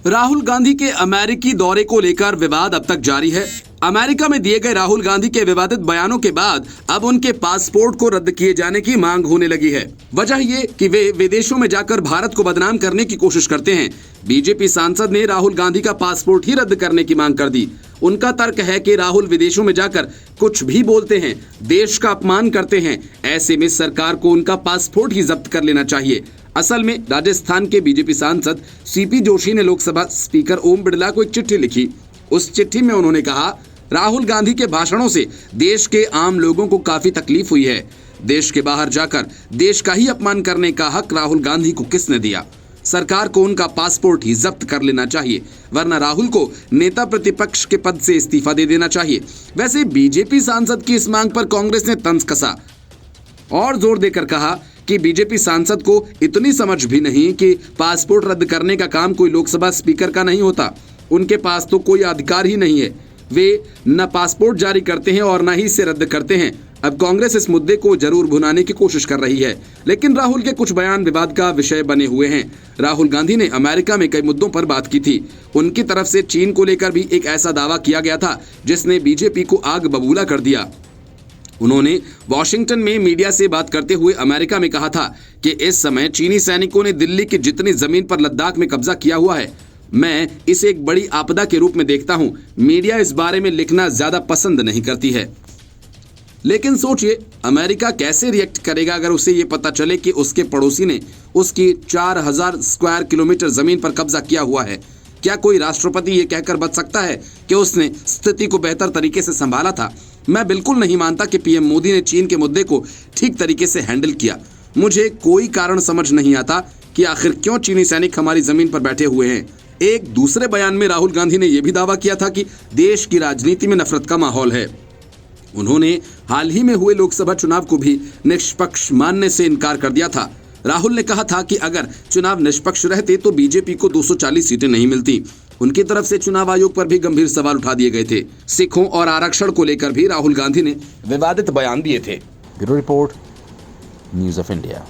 राहुल गांधी के अमेरिकी दौरे को लेकर विवाद अब तक जारी है। अमेरिका में दिए गए राहुल गांधी के विवादित बयानों के बाद अब उनके पासपोर्ट को रद्द किए जाने की मांग होने लगी है। वजह ये कि वे विदेशों में जाकर भारत को बदनाम करने की कोशिश करते हैं। बीजेपी सांसद ने राहुल गांधी का पासपोर्ट ही रद्द करने की मांग कर दी। उनका तर्क है कि राहुल विदेशों में जाकर कुछ भी बोलते हैं, देश का अपमान करते हैं। ऐसे में सरकार को उनका पासपोर्ट ही जब्त कर लेना चाहिए। असल में राजस्थान के बीजेपी सांसद सीपी जोशी ने लोकसभा स्पीकर ओम बिरला को एक चिट्ठी लिखी। उस चिट्ठी में उन्होंने कहा, राहुल गांधी के भाषणों से देश के आम लोगों को काफी तकलीफ हुई है। देश के बाहर जाकर देश का ही अपमान करने का हक राहुल गांधी को किसने दिया? सरकार को उनका पासपोर्ट ही जब्त कर लेना चाहिए, वरना राहुल को नेता प्रतिपक्ष के पद से इस्तीफा दे देना चाहिए। वैसे बीजेपी सांसद की इस मांग पर कांग्रेस ने तंज कसा और जोर देकर कहा कि बीजेपी सांसद को इतनी समझ भी नहीं कि पासपोर्ट रद्द करने का काम कोई लोकसभा स्पीकर का नहीं होता। उनके पास तो कोई अधिकार ही नहीं है। वे न पासपोर्ट जारी करते हैं और न ही इसे रद्द करते हैं। अब कांग्रेस इस मुद्दे को जरूर भुनाने की कोशिश कर रही है, लेकिन राहुल के कुछ बयान विवाद का विषय बने हुए हैं। राहुल गांधी ने अमेरिका में कई मुद्दों पर बात की थी। उनकी तरफ से चीन को लेकर भी एक ऐसा दावा किया गया था जिसने बीजेपी को आग बबूला कर दिया। उन्होंने वॉशिंगटन में मीडिया से बात करते हुए अमेरिका में कहा था कि इस समय चीनी सैनिकों ने दिल्ली की जितनी जमीन पर लद्दाख में कब्जा किया हुआ है, मैं इसे एक बड़ी आपदा के रूप में देखता हूं। मीडिया इस बारे में लिखना ज्यादा पसंद नहीं करती है, लेकिन सोचिए अमेरिका कैसे रिएक्ट करेगा अगर उसे ये पता चले कि उसके पड़ोसी ने उसकी 4000 स्क्वायर किलोमीटर जमीन पर कब्जा किया हुआ है। क्या कोई राष्ट्रपति ये कहकर बच सकता है कि उसने स्थिति को बेहतर तरीके से संभाला था? मैं बिल्कुल नहीं मानता कि पीएम मोदी ने चीन के मुद्दे को ठीक तरीके से हैंडल किया। मुझे कोई कारण समझ नहीं आता कि आखिर क्यों चीनी सैनिक हमारी जमीन पर बैठे हुए हैं। एक दूसरे बयान में राहुल गांधी ने यह भी दावा किया था कि देश की राजनीति में नफरत का माहौल है। उन्होंने हाल ही में हुए लोकसभा चुनाव को भी निष्पक्ष मानने से इनकार कर दिया था। राहुल ने कहा था कि अगर चुनाव निष्पक्ष रहते तो बीजेपी को 240 सीटें नहीं मिलती। उनकी तरफ से चुनाव आयोग पर भी गंभीर सवाल उठा दिए गए थे। सिखों और आरक्षण को लेकर भी राहुल गांधी ने विवादित बयान दिए थे। Bureau report, news of India.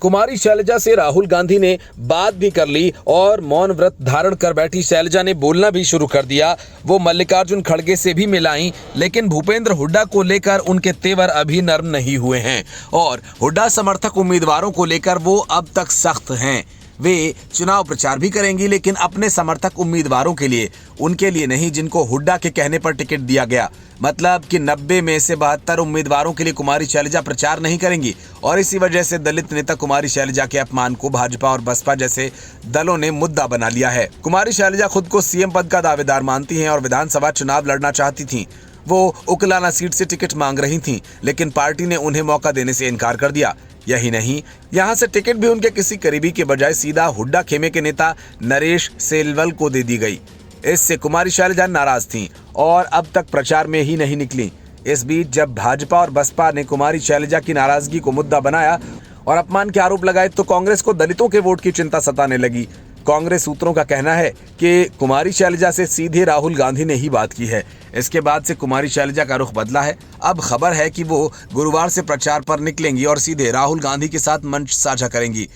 Kumari Shailja से राहुल गांधी ने बात भी कर ली और मौन व्रत धारण कर बैठी शैलजा ने बोलना भी शुरू कर दिया। वो मल्लिकार्जुन खड़गे से भी मिलाईं, लेकिन भूपेंद्र हुड्डा को लेकर उनके तेवर अभी नर्म नहीं हुए हैं और हुड्डा समर्थक उम्मीदवारों को लेकर वो अब तक सख्त हैं। वे चुनाव प्रचार भी करेंगी, लेकिन अपने समर्थक उम्मीदवारों के लिए, उनके लिए नहीं जिनको हुड्डा के कहने पर टिकट दिया गया। मतलब कि 90 में से 72 उम्मीदवारों के लिए कुमारी शैलजा प्रचार नहीं करेंगी और इसी वजह से दलित नेता कुमारी शैलजा के अपमान को भाजपा और बसपा जैसे दलों ने मुद्दा बना लिया है। कुमारी शैलजा खुद को सीएम पद का दावेदार मानती हैं और विधानसभा चुनाव लड़ना चाहती थीं। वो उकलाना सीट से टिकट मांग रही थीं, लेकिन पार्टी ने उन्हें मौका देने से इनकार कर दिया। यही नहीं, यहाँ से टिकट भी उनके किसी करीबी के बजाय सीधा हुड्डा खेमे के नेता नरेश सेलवल को दे दी गई। इससे कुमारी शैलजा नाराज थीं और अब तक प्रचार में ही नहीं निकली। इस बीच जब भाजपा और बसपा ने कुमारी शैलजा की नाराजगी को मुद्दा बनाया और अपमान के आरोप लगाए, तो कांग्रेस को दलितों के वोट की चिंता सताने लगी। कांग्रेस सूत्रों का कहना है कि कुमारी शैलजा से सीधे राहुल गांधी ने ही बात की है। इसके बाद से कुमारी शैलजा का रुख बदला है। अब खबर है कि वो गुरुवार से प्रचार पर निकलेंगी और सीधे राहुल गांधी के साथ मंच साझा करेंगी।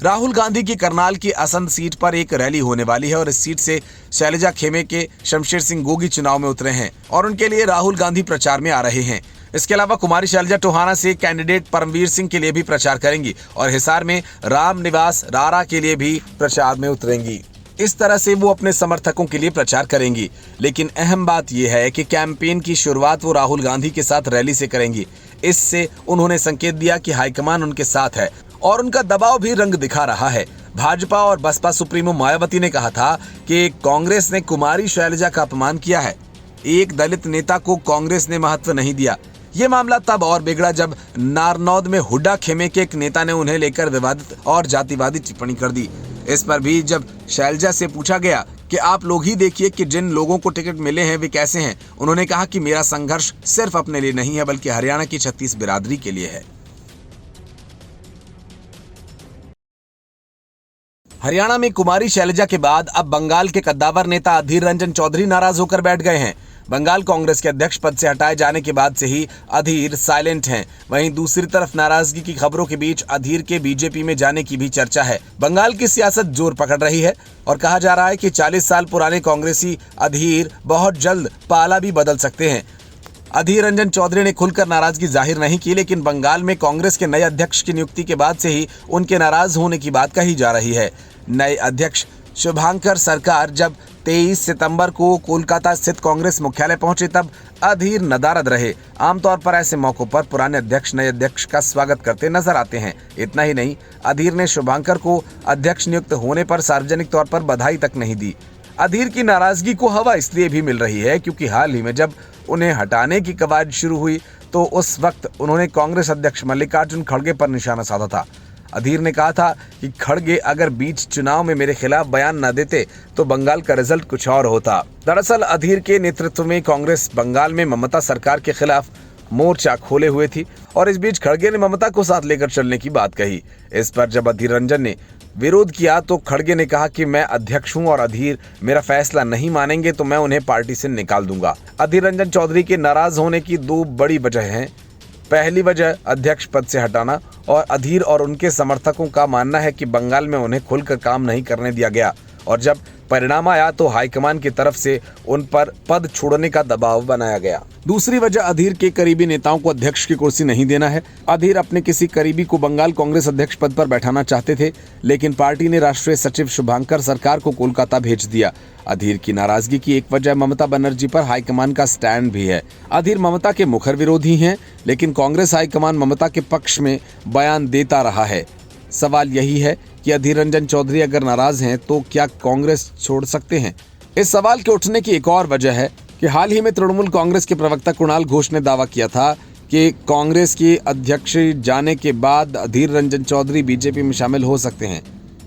राहुल गांधी की करनाल की असंध सीट पर एक रैली होने वाली है और इस सीट से शैलजा खेमे के शमशेर सिंह गोगी चुनाव में उतरे हैं और उनके लिए राहुल गांधी प्रचार में आ रहे हैं। इसके अलावा कुमारी शैलजा टोहाना से कैंडिडेट परमवीर सिंह के लिए भी प्रचार करेंगी और हिसार में राम निवास रारा के लिए भी प्रचार में उतरेंगी। इस तरह से वो अपने समर्थकों के लिए प्रचार करेंगी। लेकिन अहम बात यह है कि कैंपेन की शुरुआत वो राहुल गांधी के साथ रैली से करेंगी। इससे उन्होंने संकेत दिया कि हाईकमान उनके साथ है और उनका दबाव भी रंग दिखा रहा है। भाजपा और बसपा सुप्रीमो मायावती ने कहा था कि कांग्रेस ने कुमारी शैलजा का अपमान किया है। एक दलित नेता को कांग्रेस ने महत्व नहीं दिया। ये मामला तब और बिगड़ा जब नारनौद में हुड्डा खेमे के एक नेता ने उन्हें लेकर विवादित और जातिवादी टिप्पणी कर दी। इस पर भी जब शैलजा से पूछा गया कि आप लोग ही देखिए कि जिन लोगों को टिकट मिले हैं वे कैसे हैं, उन्होंने कहा कि मेरा संघर्ष सिर्फ अपने लिए नहीं है बल्कि हरियाणा की 36 बिरादरी के लिए है। हरियाणा में कुमारी शैलजा के बाद अब बंगाल के कद्दावर नेता अधीर रंजन चौधरी नाराज होकर बैठ गए हैं। बंगाल कांग्रेस के अध्यक्ष पद से हटाए जाने के बाद से ही अधीर साइलेंट हैं। वहीं दूसरी तरफ नाराजगी की खबरों के बीच अधीर के बीजेपी में जाने की भी चर्चा है। बंगाल की सियासत जोर पकड़ रही है और कहा जा रहा है कि 40 साल पुराने कांग्रेसी अधीर बहुत जल्द पाला भी बदल सकते हैं। अधीर रंजन चौधरी ने खुलकर नाराजगी जाहिर नहीं की, लेकिन बंगाल में कांग्रेस के नए अध्यक्ष की नियुक्ति के बाद से ही उनके नाराज होने की बात कही जा रही है। नए अध्यक्ष शुभांकर सरकार जब 23 सितंबर को कोलकाता स्थित कांग्रेस मुख्यालय पहुंचे तब अधीर नदारद रहे। आमतौर पर ऐसे मौकों पर पुराने अध्यक्ष नए अध्यक्ष का स्वागत करते नजर आते हैं। इतना ही नहीं, अधीर ने शुभांकर को अध्यक्ष नियुक्त होने पर सार्वजनिक तौर पर बधाई तक नहीं दी। अधीर की नाराजगी को हवा इसलिए भी मिल रही है क्योंकि हाल ही में जब उन्हें हटाने की कवायद शुरू हुई तो उस वक्त उन्होंने कांग्रेस अध्यक्ष मल्लिकार्जुन खड़गे पर निशाना साधा था। अधीर ने कहा था कि खड़गे अगर बीच चुनाव में मेरे खिलाफ बयान न देते तो बंगाल का रिजल्ट कुछ और होता। दरअसल अधीर के नेतृत्व में कांग्रेस बंगाल में ममता सरकार के खिलाफ मोर्चा खोले हुए थी और इस बीच खड़गे ने ममता को साथ लेकर चलने की बात कही। इस पर जब अधीर रंजन ने विरोध किया तो खड़गे ने कहा कि मैं अध्यक्ष हूं और अधीर मेरा फैसला नहीं मानेंगे तो मैं उन्हें पार्टी से निकाल दूंगा। अधीर रंजन चौधरी के नाराज होने की दो बड़ी वजह हैं। पहली वजह अध्यक्ष पद से हटाना और अधीर और उनके समर्थकों का मानना है कि बंगाल में उन्हें खुलकर काम नहीं करने दिया गया और जब परिणाम आया तो हाईकमान की तरफ से उन पर पद छोड़ने का दबाव बनाया गया। दूसरी वजह अधीर के करीबी नेताओं को अध्यक्ष की कुर्सी नहीं देना है। अधीर अपने किसी करीबी को बंगाल कांग्रेस अध्यक्ष पद पर बैठाना चाहते थे, लेकिन पार्टी ने राष्ट्रीय सचिव शुभांकर सरकार को कोलकाता भेज दिया। अधीर की नाराजगी की एक वजह ममता बनर्जी पर हाईकमान का स्टैंड भी है। अधीर ममता के मुखर विरोधी हैं, लेकिन कांग्रेस हाईकमान ममता के पक्ष में बयान देता रहा है। सवाल यही है कि अधीर रंजन चौधरी अगर नाराज हैं तो क्या कांग्रेस छोड़ सकते हैं? इस सवाल के उठने की एक और वजह है कि हाल ही में तृणमूल कांग्रेस के प्रवक्ता कुणाल घोष ने दावा किया था कि कांग्रेस की अध्यक्ष जाने के बाद अधीर रंजन चौधरी बीजेपी में शामिल हो सकते हैं।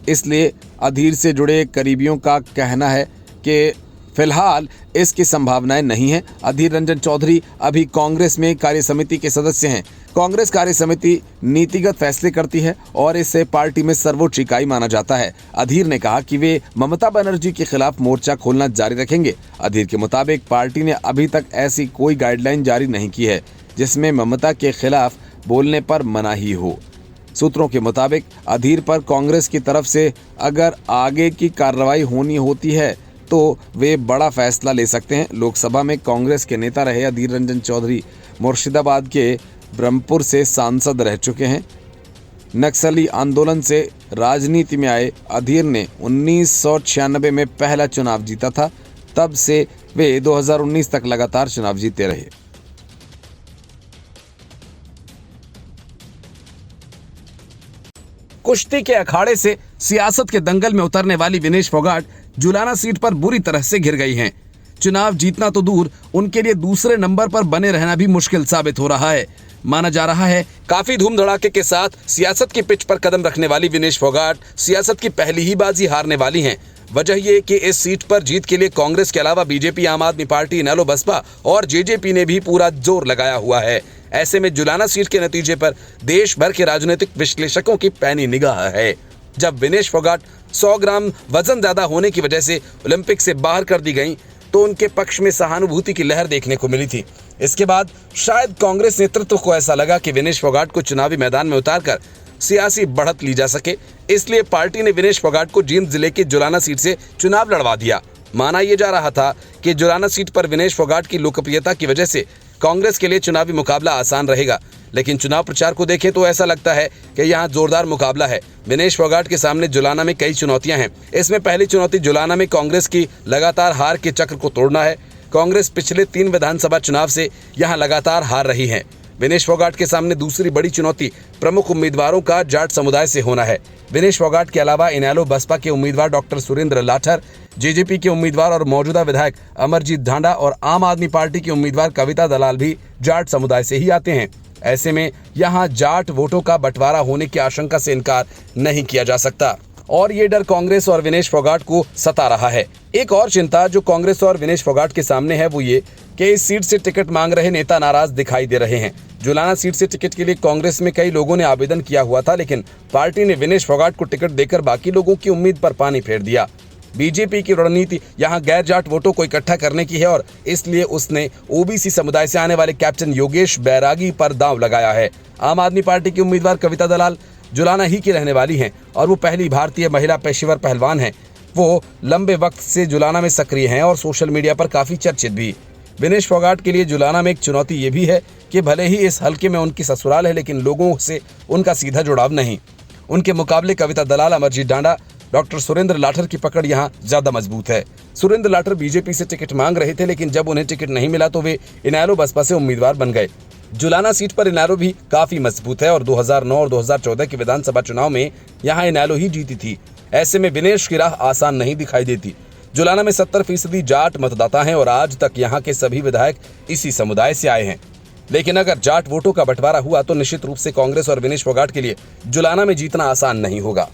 इसलिए अधीर से जुड़े करीबियों का कहना है कि फिलहाल इसकी संभावनाएं नहीं है। अधीर रंजन चौधरी अभी कांग्रेस में कार्य समिति के सदस्य हैं। कांग्रेस कार्य समिति नीतिगत फैसले करती है और इसे पार्टी में सर्वोच्च इकाई माना जाता है। अधीर ने कहा कि वे ममता बनर्जी के खिलाफ मोर्चा खोलना जारी रखेंगे। अधीर के मुताबिक पार्टी ने अभी तक ऐसी कोई गाइडलाइन जारी नहीं की है जिसमें ममता के खिलाफ बोलने पर मनाही हो। सूत्रों के मुताबिक अधीर पर कांग्रेस की तरफ से अगर आगे की कार्रवाई होनी होती है तो वे बड़ा फैसला ले सकते हैं। लोकसभा में कांग्रेस के नेता रहे अधीर रंजन चौधरी मुर्शिदाबाद के ब्रह्मपुर से सांसद रह चुके हैं। नक्सली आंदोलन से राजनीति में आए अधीर ने 1996 में पहला चुनाव जीता था। तब से वे 2019 तक लगातार चुनाव जीते रहे। कुश्ती के अखाड़े से सियासत के दंगल में उतरने वाली विनेश फोगाट जुलाना सीट पर बुरी तरह से घिर गई हैं। चुनाव जीतना तो दूर, उनके लिए दूसरे नंबर पर बने रहना भी मुश्किल साबित हो रहा है। माना जा रहा है काफी धूम धड़ाके के साथ सियासत की पिच पर कदम रखने वाली विनेश फोगाट सियासत की पहली ही बाजी हारने वाली हैं। वजह ये कि इस सीट पर जीत के लिए कांग्रेस के अलावा बीजेपी, आम आदमी पार्टी, इनेलो, बसपा और जेजेपी ने भी पूरा जोर लगाया हुआ है। ऐसे में जुलाना सीट के नतीजे पर देश भर के राजनीतिक विश्लेषकों की पैनी निगाह है। जब विनेश फोगाट 100 ग्राम वजन ज्यादा होने की वजह से ओलंपिक से बाहर कर दी गई तो उनके पक्ष में सहानुभूति की लहर देखने को मिली थी। इसके बाद शायद कांग्रेस नेतृत्व को ऐसा लगा कि विनेश फोगाट को चुनावी मैदान में उतारकर सियासी बढ़त ली जा सके, इसलिए पार्टी ने विनेश फोगाट को जींद जिले की जुलाना सीट से चुनाव लड़वा दिया। माना यह जा रहा था कि जुलाना सीट पर विनेश फोगाट की लोकप्रियता की वजह से कांग्रेस के लिए चुनावी मुकाबला आसान रहेगा, लेकिन चुनाव प्रचार को देखें तो ऐसा लगता है कि यहाँ जोरदार मुकाबला है। विनेश फोगाट के सामने जुलाना में कई चुनौतियां हैं। इसमें पहली चुनौती जुलाना में कांग्रेस की लगातार हार के चक्र को तोड़ना है। कांग्रेस पिछले 3 विधानसभा चुनाव से यहाँ लगातार हार रही है। विनेश फोगाट के सामने दूसरी बड़ी चुनौती प्रमुख उम्मीदवारों का जाट समुदाय से होना है। विनेश फोगाट के अलावा इनेलो बसपा के उम्मीदवार डॉक्टर सुरेंद्र लाठर, जेजेपी के उम्मीदवार और मौजूदा विधायक अमरजीत ढांडा और आम आदमी पार्टी की उम्मीदवार कविता दलाल भी जाट समुदाय से ही आते हैं। ऐसे में यहाँ जाट वोटों का बंटवारा होने की आशंका से इनकार नहीं किया जा सकता और ये डर कांग्रेस और विनेश फोगाट को सता रहा है। एक और चिंता जो कांग्रेस और विनेश फोगाट के सामने है वो ये कि इस सीट से टिकट मांग रहे नेता नाराज दिखाई दे रहे हैं। जुलाना सीट से टिकट के लिए कांग्रेस में कई लोगों ने आवेदन किया हुआ था, लेकिन पार्टी ने विनेश फोगाट को टिकट देकर बाकी लोगों की उम्मीद पर पानी फेर दिया। बीजेपी की रणनीति यहां गैर जाट वोटों को इकट्ठा करने की है और इसलिए उसने ओबीसी समुदाय से आने वाले कैप्टन योगेश बैरागी पर दांव लगाया है। आम आदमी पार्टी की उम्मीदवार कविता दलाल जुलाना ही की रहने वाली हैं और वो पहली भारतीय महिला पेशेवर पहलवान हैं। वो लंबे वक्त से जुलाना में सक्रिय हैं और सोशल मीडिया पर काफी चर्चित भी। विनेश फोगाट के लिए जुलाना में एक चुनौती ये भी है कि भले ही इस हलके में उनकी ससुराल है, लेकिन लोगों से उनका सीधा जुड़ाव नहीं। उनके मुकाबले कविता दलाल, अमरजीत डांडा, डॉक्टर सुरेंद्र लाठर की पकड़ यहाँ ज्यादा मजबूत है। सुरेंद्र लाठर बीजेपी से टिकट मांग रहे थे, लेकिन जब उन्हें टिकट नहीं मिला तो वे इनेलो बसपा से उम्मीदवार बन गए। जुलाना सीट पर इनेलो भी काफी मजबूत है और 2009 और 2014 के विधानसभा चुनाव में यहाँ इनेलो ही जीती थी। ऐसे में विनेश की राह आसान नहीं दिखाई देती। जुलाना में 70% जाट मतदाता हैं और आज तक यहाँ के सभी विधायक इसी समुदाय से आए हैं। लेकिन अगर जाट वोटों का बंटवारा हुआ तो निश्चित रूप से कांग्रेस और विनेश फोगाट के लिए जुलाना में जीतना आसान नहीं होगा।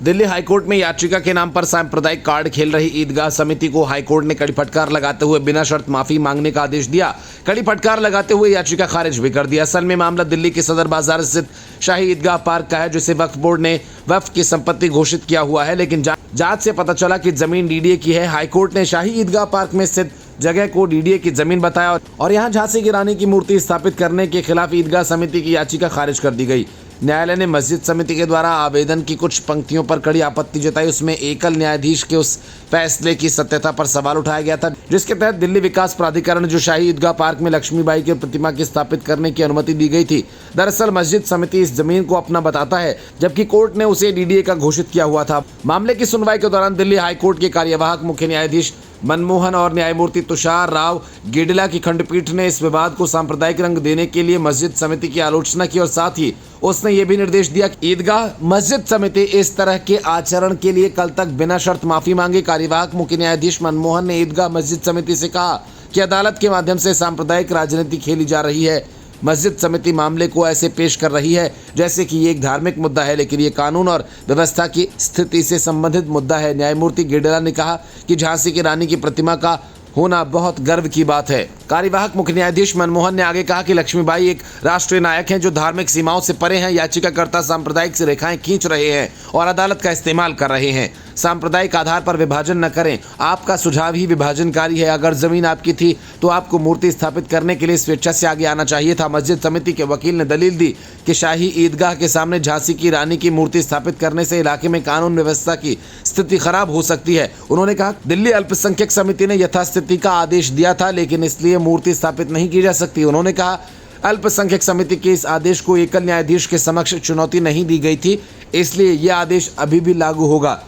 दिल्ली हाईकोर्ट में याचिका के नाम पर सांप्रदायिक कार्ड खेल रही ईदगाह समिति को हाईकोर्ट ने कड़ी फटकार लगाते हुए बिना शर्त माफी मांगने का आदेश दिया। कड़ी फटकार लगाते हुए याचिका खारिज भी कर दिया। असल में मामला दिल्ली के सदर बाजार स्थित शाही ईदगाह पार्क का है, जिसे वक्फ बोर्ड ने वक्फ की संपत्ति घोषित किया हुआ है, लेकिन जांच से पता चला कि जमीन डीडीए की है। हाईकोर्ट ने शाही ईदगाह पार्क में स्थित जगह को डीडीए की जमीन बताया और यहां झांसी की रानी की मूर्ति स्थापित करने के खिलाफ ईदगाह समिति की याचिका खारिज कर दी गई। न्यायालय ने मस्जिद समिति के द्वारा आवेदन की कुछ पंक्तियों पर कड़ी आपत्ति जताई। उसमें एकल न्यायाधीश के उस फैसले की सत्यता पर सवाल उठाया गया था, जिसके तहत दिल्ली विकास प्राधिकरण जो शाही ईदगाह पार्क में लक्ष्मीबाई की प्रतिमा की स्थापित करने की अनुमति दी गई थी। दरअसल मस्जिद समिति इस जमीन को अपना बताता है, जबकि कोर्ट ने उसे डीडीए का घोषित किया हुआ था। मामले की सुनवाई के दौरान दिल्ली हाईकोर्ट के कार्यवाहक मुख्य न्यायाधीश मनमोहन और न्यायमूर्ति तुषार राव गेडिला की खंडपीठ ने इस विवाद को सांप्रदायिक रंग देने के लिए मस्जिद समिति की आलोचना की और साथ ही उसने ये भी निर्देश दिया कि ईदगाह मस्जिद समिति इस तरह के आचरण के लिए कल तक बिना शर्त माफी मांगे। कार्यवाहक मुख्य न्यायाधीश मनमोहन ने ईदगाह मस्जिद समिति से कहा कि अदालत के माध्यम से सांप्रदायिक राजनीति खेली जा रही है। मस्जिद समिति मामले को ऐसे पेश कर रही है जैसे कि ये एक धार्मिक मुद्दा है, लेकिन ये कानून और व्यवस्था की स्थिति से संबंधित मुद्दा है। न्यायमूर्ति गेडिला ने कहा कि झांसी की रानी की प्रतिमा का होना बहुत गर्व की बात है। कार्यवाहक मुख्य न्यायाधीश मनमोहन ने आगे कहा कि लक्ष्मीबाई एक राष्ट्रीय नायक हैं जो धार्मिक सीमाओं से परे हैं। याचिकाकर्ता सांप्रदायिक से रेखाएं खींच रहे हैं और अदालत का इस्तेमाल कर रहे हैं। सांप्रदायिक आधार पर विभाजन न करें। आपका सुझाव ही विभाजनकारी है। अगर जमीन आपकी थी तो आपको मूर्ति स्थापित करने के लिए स्वेच्छा से आगे आना चाहिए था। मस्जिद समिति के वकील ने दलील दी कि शाही ईदगाह के सामने झांसी की रानी की मूर्ति स्थापित करने से इलाके में कानून व्यवस्था की स्थिति खराब हो सकती है। उन्होंने कहा दिल्ली अल्पसंख्यक समिति ने यथास्थिति का आदेश दिया था, लेकिन इसलिए मूर्ति स्थापित नहीं की जा सकती। उन्होंने कहा अल्पसंख्यक समिति के इस आदेश को एकल न्यायाधीश के समक्ष चुनौती नहीं दी गई थी, इसलिए यह आदेश अभी भी लागू होगा।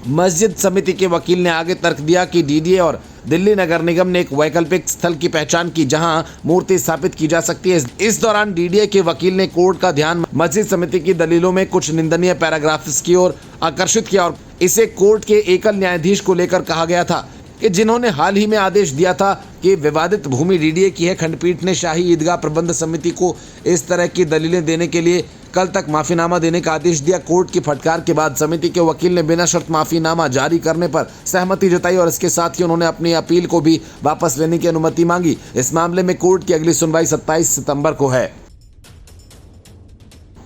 मस्जिद समिति के वकील ने आगे तर्क दिया कि डीडीए और दिल्ली नगर निगम ने एक वैकल्पिक स्थल की पहचान की जहां मूर्ति स्थापित की जा सकती है। इस दौरान डीडीए के वकील ने कोर्ट का ध्यान मस्जिद समिति की दलीलों में कुछ निंदनीय पैराग्राफ्स की ओर आकर्षित किया और इसे कोर्ट के एकल न्यायाधीश को लेकर कहा गया था कि जिन्होंने हाल ही में आदेश दिया था कि विवादित भूमि डीडीए की है। खंडपीठ ने शाही ईदगाह प्रबंध समिति को इस तरह की दलीलें देने के लिए कल तक माफीनामा देने का आदेश दिया। कोर्ट की फटकार के बाद समिति के वकील ने बिना शर्त माफीनामा जारी करने पर सहमति जताई और इसके साथ ही उन्होंने अपनी अपील को भी वापस लेने की अनुमति मांगी। इस मामले में कोर्ट की अगली सुनवाई 27 सितंबर को है।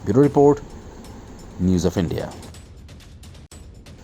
Bureau report, news of India.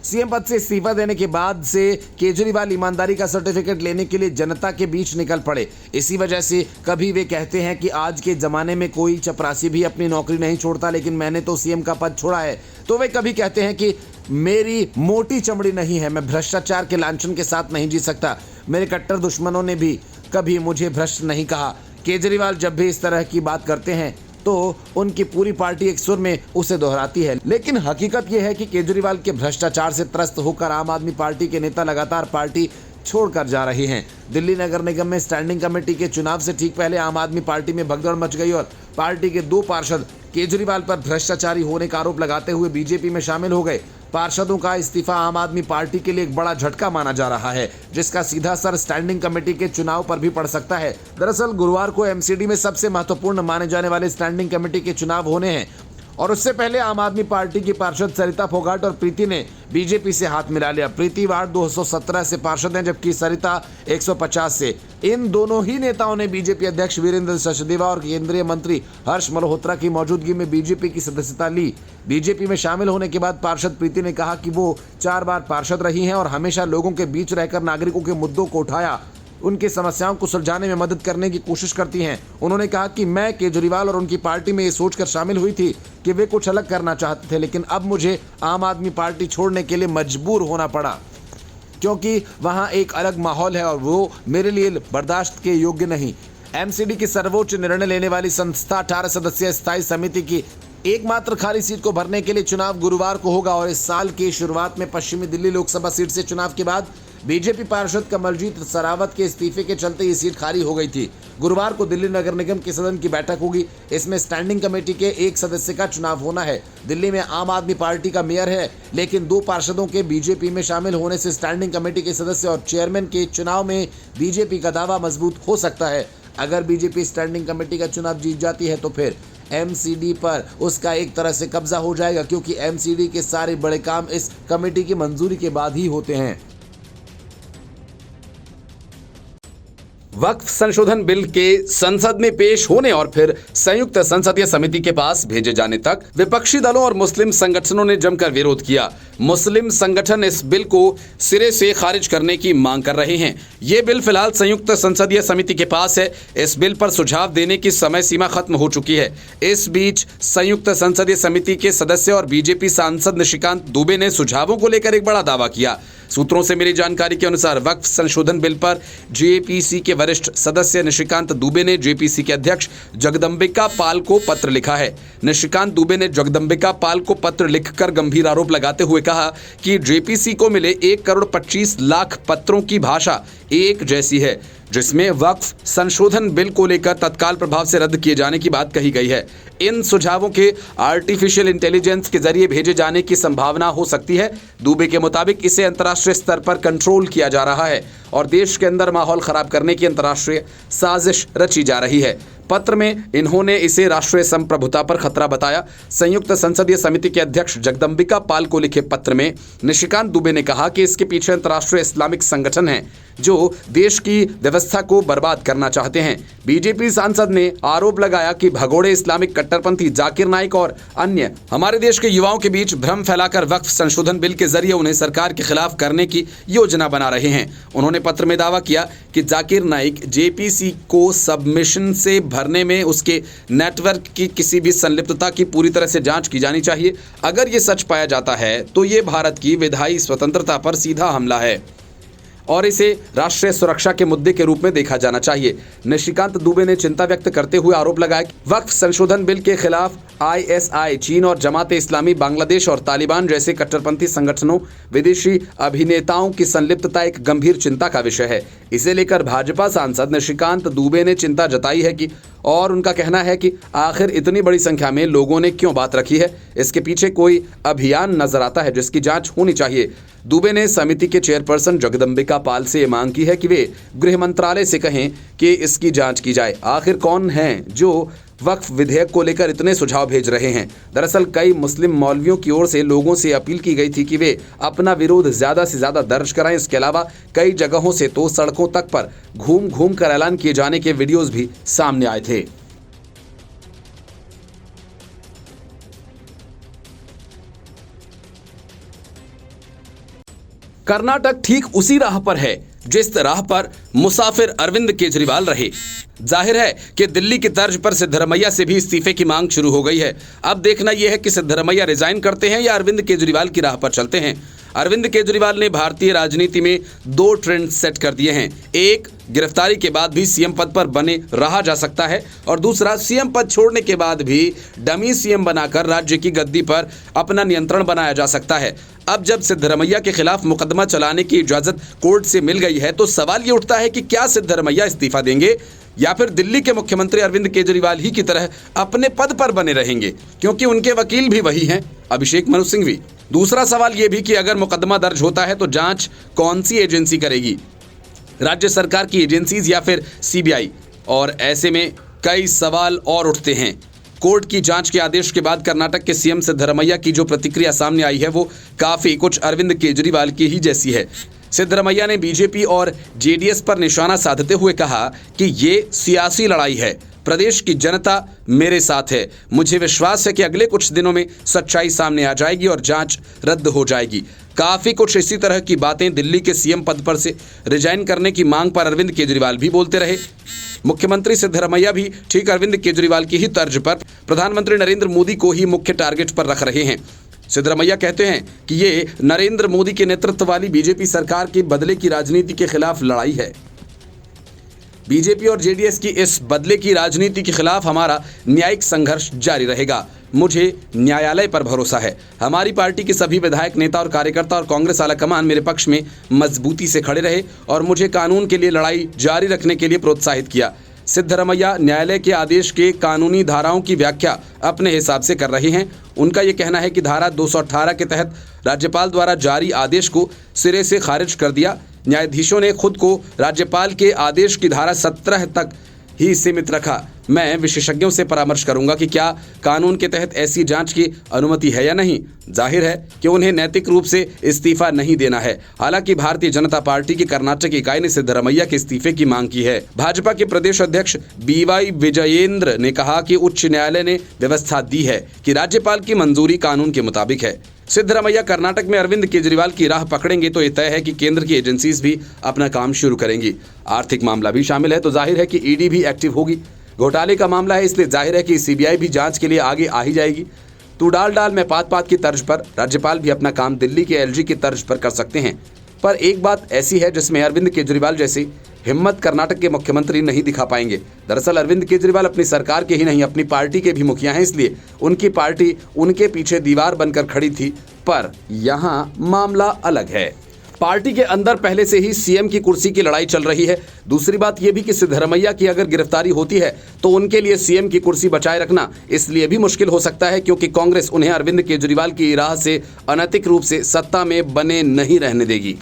CM पद से इस्तीफा देने के बाद से केजरीवाल ईमानदारी का सर्टिफिकेट लेने के लिए जनता के बीच निकल पड़े। इसी वजह से कभी वे कहते हैं कि आज के जमाने में कोई चपरासी भी अपनी नौकरी नहीं छोड़ता, लेकिन मैंने तो सीएम का पद छोड़ा है। तो वे कभी कहते हैं कि मेरी मोटी चमड़ी नहीं है, मैं भ्रष्टाचार के लांछन के साथ नहीं जी सकता। मेरे कट्टर दुश्मनों ने भी कभी मुझे भ्रष्ट नहीं कहा। केजरीवाल जब भी इस तरह की बात करते हैं तो उनकी पूरी पार्टी एक सुर में उसे दोहराती है, लेकिन हकीकत यह है कि केजरीवाल के भ्रष्टाचार से त्रस्त होकर आम आदमी पार्टी के नेता लगातार पार्टी छोड़कर जा रहे हैं। दिल्ली नगर निगम में स्टैंडिंग कमेटी के चुनाव से ठीक पहले आम आदमी पार्टी में भगदड़ मच गई और पार्टी के 2 पार्षद केजरीवाल पर भ्रष्टाचारी होने का आरोप लगाते हुए बीजेपी में शामिल हो गए। पार्षदों का इस्तीफा आम आदमी पार्टी के लिए एक बड़ा झटका माना जा रहा है, जिसका सीधा असर स्टैंडिंग कमेटी के चुनाव पर भी पड़ सकता है। दरअसल गुरुवार को एमसीडी में सबसे महत्वपूर्ण माने जाने वाले स्टैंडिंग कमेटी के चुनाव होने हैं और उससे पहले आम आदमी पार्टी की पार्षद सरिता फोगाट और प्रीति ने बीजेपी से हाथ मिला लिया। प्रीति वार्ड 217 से पार्षद हैं, जबकि सरिता 150 से। इन दोनों ही नेताओं ने बीजेपी अध्यक्ष वीरेंद्र सचदेवा और केंद्रीय मंत्री हर्ष मल्होत्रा की मौजूदगी में बीजेपी की सदस्यता ली। बीजेपी में शामिल होने के बाद पार्षद प्रीति ने कहा कि वो 4 बार पार्षद रही हैं और हमेशा लोगों के बीच रहकर नागरिकों के मुद्दों को उठाया, उनकी समस्याओं को सुलझाने में मदद करने की कोशिश करती हैं। उन्होंने कहा कि मैं केजरीवाल और उनकी पार्टी में ये सोचकर शामिल हुई थी कि वे कुछ अलग करना चाहते थे, लेकिन अब मुझे आम आदमी पार्टी छोड़ने के लिए मजबूर होना पड़ा क्योंकि वहां एक अलग माहौल है और वो मेरे लिए बर्दाश्त के योग्य नहीं। एमसीडी की सर्वोच्च निर्णय लेने वाली संस्था 18 सदस्यीय स्थायी समिति की एकमात्र खाली सीट को भरने के लिए चुनाव गुरुवार को होगा और इस साल की शुरुआत में पश्चिमी दिल्ली लोकसभा सीट से चुनाव के बाद बीजेपी पार्षद कमलजीत सरावत के इस्तीफे के चलते ये सीट खाली हो गई थी। गुरुवार को दिल्ली नगर निगम के सदन की बैठक होगी। इसमें स्टैंडिंग कमेटी के 1 सदस्य का चुनाव होना है। दिल्ली में आम आदमी पार्टी का मेयर है, लेकिन 2 पार्षदों के बीजेपी में शामिल होने से स्टैंडिंग कमेटी के सदस्य और चेयरमैन के चुनाव में बीजेपी का दावा मजबूत हो सकता है। अगर बीजेपी स्टैंडिंग कमेटी का चुनाव जीत जाती है तो फिर एमसीडी पर उसका एक तरह से कब्जा हो जाएगा, क्योंकि एमसीडी के सारे बड़े काम इस कमेटी की मंजूरी के बाद ही होते हैं। वक्फ संशोधन बिल के संसद में पेश होने और फिर संयुक्त संसदीय समिति के पास भेजे जाने तक विपक्षी दलों और मुस्लिम संगठनों ने जमकर विरोध किया। मुस्लिम संगठन इस बिल को सिरे से खारिज करने की मांग कर रहे हैं। ये बिल फिलहाल संयुक्त संसदीय समिति के पास है। इस बिल पर सुझाव देने की समय सीमा खत्म हो चुकी है। इस बीच संयुक्त संसदीय समिति के सदस्य और बीजेपी सांसद निशिकांत दुबे ने सुझावों को लेकर एक बड़ा दावा किया। सूत्रों से मिली जानकारी के अनुसार वक्फ संशोधन बिल पर जेपीसी के वरिष्ठ सदस्य निशिकांत दुबे ने जेपीसी के अध्यक्ष जगदम्बिका पाल को पत्र लिखा है। निशिकांत दुबे ने जगदम्बिका पाल को पत्र लिखकर गंभीर आरोप लगाते हुए कहा कि जेपीसी को मिले 1,25,00,000 पत्रों की भाषा एक जैसी है, जिसमें वक्फ संशोधन बिल को लेकर तत्काल प्रभाव से रद्द किए जाने की बात कही गई है। इन सुझावों के आर्टिफिशियल इंटेलिजेंस के जरिए भेजे जाने की संभावना हो सकती है। दुबे के मुताबिक इसे अंतर्राष्ट्रीय स्तर पर कंट्रोल किया जा रहा है और देश के अंदर माहौल खराब करने की अंतर्राष्ट्रीय साजिश रची जा रही है। पत्र में इन्होंने इसे राष्ट्रीय संप्रभुता पर खतरा बताया। संयुक्त संसदीय समिति के अध्यक्ष जगदम्बिका पाल को लिखे पत्र में निशिकांत दुबे ने कहा कि इसके पीछे अंतर्राष्ट्रीय इस्लामिक संगठन हैं जो देश की व्यवस्था को बर्बाद करना चाहते हैं। बीजेपी सांसद ने आरोप लगाया कि भगोड़े इस्लामिक कट्टरपंथी जाकिर नाइक और अन्य हमारे देश के युवाओं के बीच भ्रम फैलाकर वक्फ संशोधन बिल के जरिए उन्हें सरकार के खिलाफ करने की योजना बना रहे हैं। उन्होंने पत्र में दावा किया कि जाकिर नाइक जेपीसी को सबमिशन से भरने में उसके नेटवर्क की किसी भी संलिप्तता की पूरी तरह से जांच की जानी चाहिए। अगर ये सच पाया जाता है तो ये भारत की विधायी स्वतंत्रता पर सीधा हमला है और इसे राष्ट्रीय सुरक्षा के मुद्दे के रूप में देखा जाना चाहिए। निशिकांत दुबे ने चिंता व्यक्त करते हुए आरोप लगाया कि वक्फ संशोधन बिल के खिलाफ आईएसआई, चीन और जमात इस्लामी, बांग्लादेश और तालिबान जैसे कट्टरपंथी संगठनों, विदेशी अभिनेताओं की संलिप्तता एक गंभीर चिंता का विषय है। इसे लेकर भाजपा सांसद निशिकांत दुबे ने चिंता जताई है कि और उनका कहना है कि आखिर इतनी बड़ी संख्या में लोगों ने क्यों बात रखी है। इसके पीछे कोई अभियान नजर आता है जिसकी जांच होनी चाहिए। दुबे ने समिति के चेयरपर्सन जगदम्बिका पाल से मांग की है कि वे गृह मंत्रालय से कहें कि इसकी जांच की जाए। आखिर कौन हैं जो वक्फ विधेयक को लेकर इतने सुझाव भेज रहे हैं। दरअसल कई मुस्लिम मौलवियों की ओर से लोगों से अपील की गई थी कि वे अपना विरोध ज्यादा से ज्यादा दर्ज कराएं। इसके अलावा कई जगहों से तो सड़कों तक पर घूम घूम कर ऐलान किए जाने के वीडियोस भी सामने आए थे। कर्नाटक ठीक उसी राह पर है जिस राह पर मुसाफिर अरविंद केजरीवाल रहे। जाहिर है कि दिल्ली की तर्ज पर सिद्धरमैया से भी इस्तीफे की मांग शुरू हो गई है। अब देखना यह है कि सिद्धरमैया रिजाइन करते हैं या अरविंद केजरीवाल की राह पर चलते हैं। अरविंद केजरीवाल ने भारतीय राजनीति में 2 ट्रेंड सेट कर दिए हैं। एक, गिरफ्तारी के बाद भी सीएम पद पर बने रहा जा सकता है और दूसरा, सीएम पद छोड़ने के बाद भी डमी सीएम बनाकर राज्य की गद्दी पर अपना नियंत्रण बनाया जा सकता है। अब जब सिद्धरमैया के खिलाफ मुकदमा चलाने की इजाजत कोर्ट से मिल गई है तो सवाल ये उठता है कि क्या सिद्धरमैया इस्तीफा देंगे या फिर दिल्ली के मुख्यमंत्री अरविंद केजरीवाल ही की तरह अपने पद पर बने रहेंगे, क्योंकि उनके वकील भी वही हैं, अभिषेक मनु सिंघवी। दूसरा सवाल यह भी कि अगर मुकदमा दर्ज होता है तो जांच कौन सी एजेंसी करेगी, राज्य सरकार की एजेंसीज या फिर सीबीआई। और ऐसे में कई सवाल और उठते हैं। कोर्ट की जांच के आदेश के बाद कर्नाटक के सीएम सिद्धरमैया की जो प्रतिक्रिया सामने आई है वो काफी कुछ अरविंद केजरीवाल की ही जैसी है। सिद्धरमैया ने बीजेपी और जेडीएस पर निशाना साधते हुए कहा कि ये सियासी लड़ाई है, प्रदेश की जनता मेरे साथ है, मुझे विश्वास है कि अगले कुछ दिनों में सच्चाई सामने आ जाएगी और जांच रद्द हो जाएगी। काफी कुछ इसी तरह की बातें दिल्ली के सीएम पद पर से रिजाइन करने की मांग पर अरविंद केजरीवाल भी बोलते रहे। मुख्यमंत्री सिद्धरमैया भी ठीक अरविंद केजरीवाल की ही तर्ज पर प्रधानमंत्री नरेंद्र मोदी को ही मुख्य टारगेट पर रख रहे हैं। सिद्धरमैया कहते हैं कि ये नरेंद्र मोदी के नेतृत्व वाली बीजेपी सरकार की बदले की राजनीति के खिलाफ लड़ाई है। बीजेपी और जेडीएस की इस बदले की राजनीति के खिलाफ हमारा न्यायिक संघर्ष जारी रहेगा। मुझे न्यायालय पर भरोसा है। हमारी पार्टी के सभी विधायक, नेता और कार्यकर्ता और कांग्रेस आलाकमान मेरे पक्ष में मजबूती से खड़े रहे और मुझे कानून के लिए लड़ाई जारी रखने के लिए प्रोत्साहित किया। सिद्धरमैया न्यायालय के आदेश के कानूनी धाराओं की व्याख्या अपने हिसाब से कर रहे हैं। उनका यह कहना है कि धारा 218 के तहत राज्यपाल द्वारा जारी आदेश को सिरे से खारिज कर दिया। न्यायाधीशों ने खुद को राज्यपाल के आदेश की धारा 17 तक ही सीमित रखा। मैं विशेषज्ञों से परामर्श करूंगा कि क्या कानून के तहत ऐसी जांच की अनुमति है या नहीं। जाहिर है कि उन्हें नैतिक रूप से इस्तीफा नहीं देना है। हालांकि भारतीय जनता पार्टी की कर्नाटक इकाई ने सिद्धरमैया के इस्तीफे की मांग की है। भाजपा के प्रदेश अध्यक्ष BY विजयेंद्र ने कहा कि उच्च न्यायालय ने व्यवस्था दी है कि राज्यपाल की मंजूरी कानून के मुताबिक है। सिद्धरमैया कर्नाटक में अरविंद केजरीवाल की राह पकड़ेंगे तो यह तय है कि केंद्र की एजेंसीज भी अपना काम शुरू करेंगी। आर्थिक मामला भी शामिल है तो जाहिर है कि ईडी भी एक्टिव होगी। घोटाले का मामला है इसलिए जाहिर है कि सीबीआई भी जांच के लिए आगे आ ही जाएगी। तू डाल में पात की तर्ज पर राज्यपाल भी अपना काम दिल्ली के LG की तर्ज पर कर सकते हैं। पर एक बात ऐसी है जिसमें अरविंद केजरीवाल जैसी हिम्मत कर्नाटक के मुख्यमंत्री नहीं दिखा पाएंगे। दरअसल अरविंद केजरीवाल अपनी सरकार के ही नहीं अपनी पार्टी के भी मुखिया हैं, इसलिए उनकी पार्टी उनके पीछे दीवार बनकर खड़ी थी। पर यहाँ मामला अलग है। पार्टी के अंदर पहले से ही सीएम की कुर्सी की लड़ाई चल रही है। दूसरी बात यह भी कि सिद्धरमैया की अगर गिरफ्तारी होती है तो उनके लिए सीएम की कुर्सी बचाए रखना इसलिए भी मुश्किल हो सकता है क्योंकि कांग्रेस उन्हें अरविंद केजरीवाल की राह से अनैतिक रूप से सत्ता में बने नहीं रहने देगी।